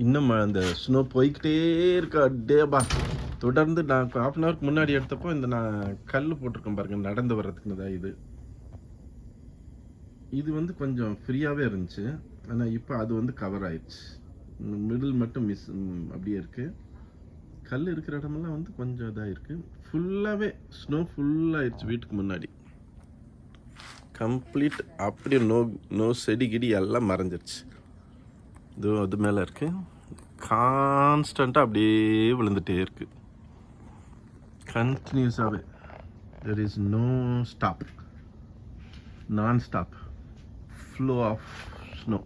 இன்னும் அந்த ஸ்னோ போய்கிட்டே இருக்கா டேபா. தொடர்ந்து நான் ஹாஃப் அன் ஹவருக்கு முன்னாடி எடுத்தப்போ இந்த நான் கல் போட்டிருக்கேன் பாருங்க, நடந்து வர்றதுக்குன்னு தான் இது வந்து கொஞ்சம் ஃப்ரீயாகவே இருந்துச்சு. ஆனால் இப்போ அது வந்து கவர் ஆயிடுச்சு. மிடில் மட்டும் அப்படியே இருக்குது. கல் இருக்கிற இடமெல்லாம் வந்து கொஞ்சம் இதாக இருக்குது. ஃபுல்லாகவே ஸ்னோ ஃபுல்லாகிடுச்சு வீட்டுக்கு முன்னாடி. கம்ப்ளீட் அப்படியே நோ செடி கிடி எல்லாம் மறைஞ்சிருச்சு. அது மேலே இருக்குது. கான்ஸ்டண்ட்டாக அப்படியே விழுந்துகிட்டே இருக்குது கண்டினியூஸாகவே. தெர் இஸ் நோ ஸ்டாப், நான் stop flow of snow.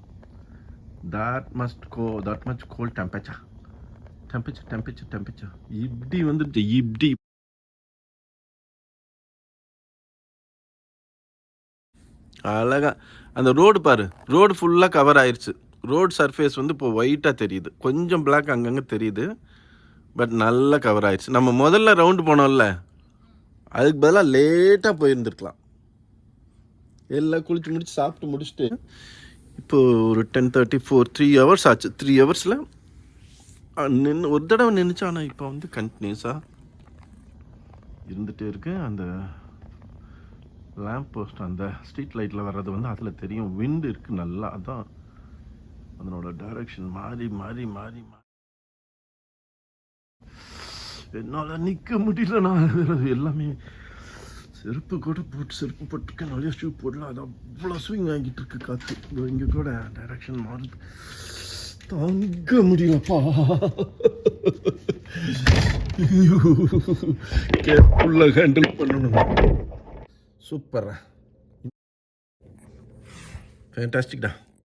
That much cold temperature. இப்படி வந்துட்டு இப்படி அழகா அந்த ரோடு பாரு, ரோடு ஃபுல்லாக கவர் ஆயிடுச்சு. ரோடு சர்ஃபேஸ் வந்து இப்போ ஒயிட்டாக தெரியுது, கொஞ்சம் பிளாக் அங்கங்கே தெரியுது, பட் நல்லா கவர் ஆயிடுச்சு. நம்ம முதல்ல ரவுண்டு போனோம்ல, அதுக்கு பதிலாக லேட்டாக போயிருந்துருக்கலாம். எல்லாம் குளிச்சு முடிச்சு சாப்பிட்டு முடிச்சுட்டு இப்போ ஒரு 10:34 3 hours ஆச்சு. 3 ஹவர்ஸில் ஒரு தடவை நின்றுச்சு. ஆனால் இப்போ வந்து கண்டினியூஸாக இருந்துகிட்டே இருக்கு. அந்த லேம்ப் போஸ்ட், அந்த ஸ்ட்ரீட் லைட்டில் வர்றது வந்து அதில் தெரியும். விண்டு இருக்குது நல்லா, அதான் அதனோட டைரக்ஷன் மாறி என்னால் நிற்க முடியல. நான் எல்லாமே செருப்பு கூட செருப்பு போட்டுருக்கேன், நிறைய ஷூ போடலாம். அது அவ்வளோ ஸ்விங் ஆகிட்டு இருக்கு காற்று. இங்கே கூட டைரக்ஷன் மாறுது, தாங்க முடியலப்பா. கேர்ஃபுல்லாக ஹேண்டில் பண்ணணும். சூப்பரா, ஃபேண்டாஸ்டிக்டா.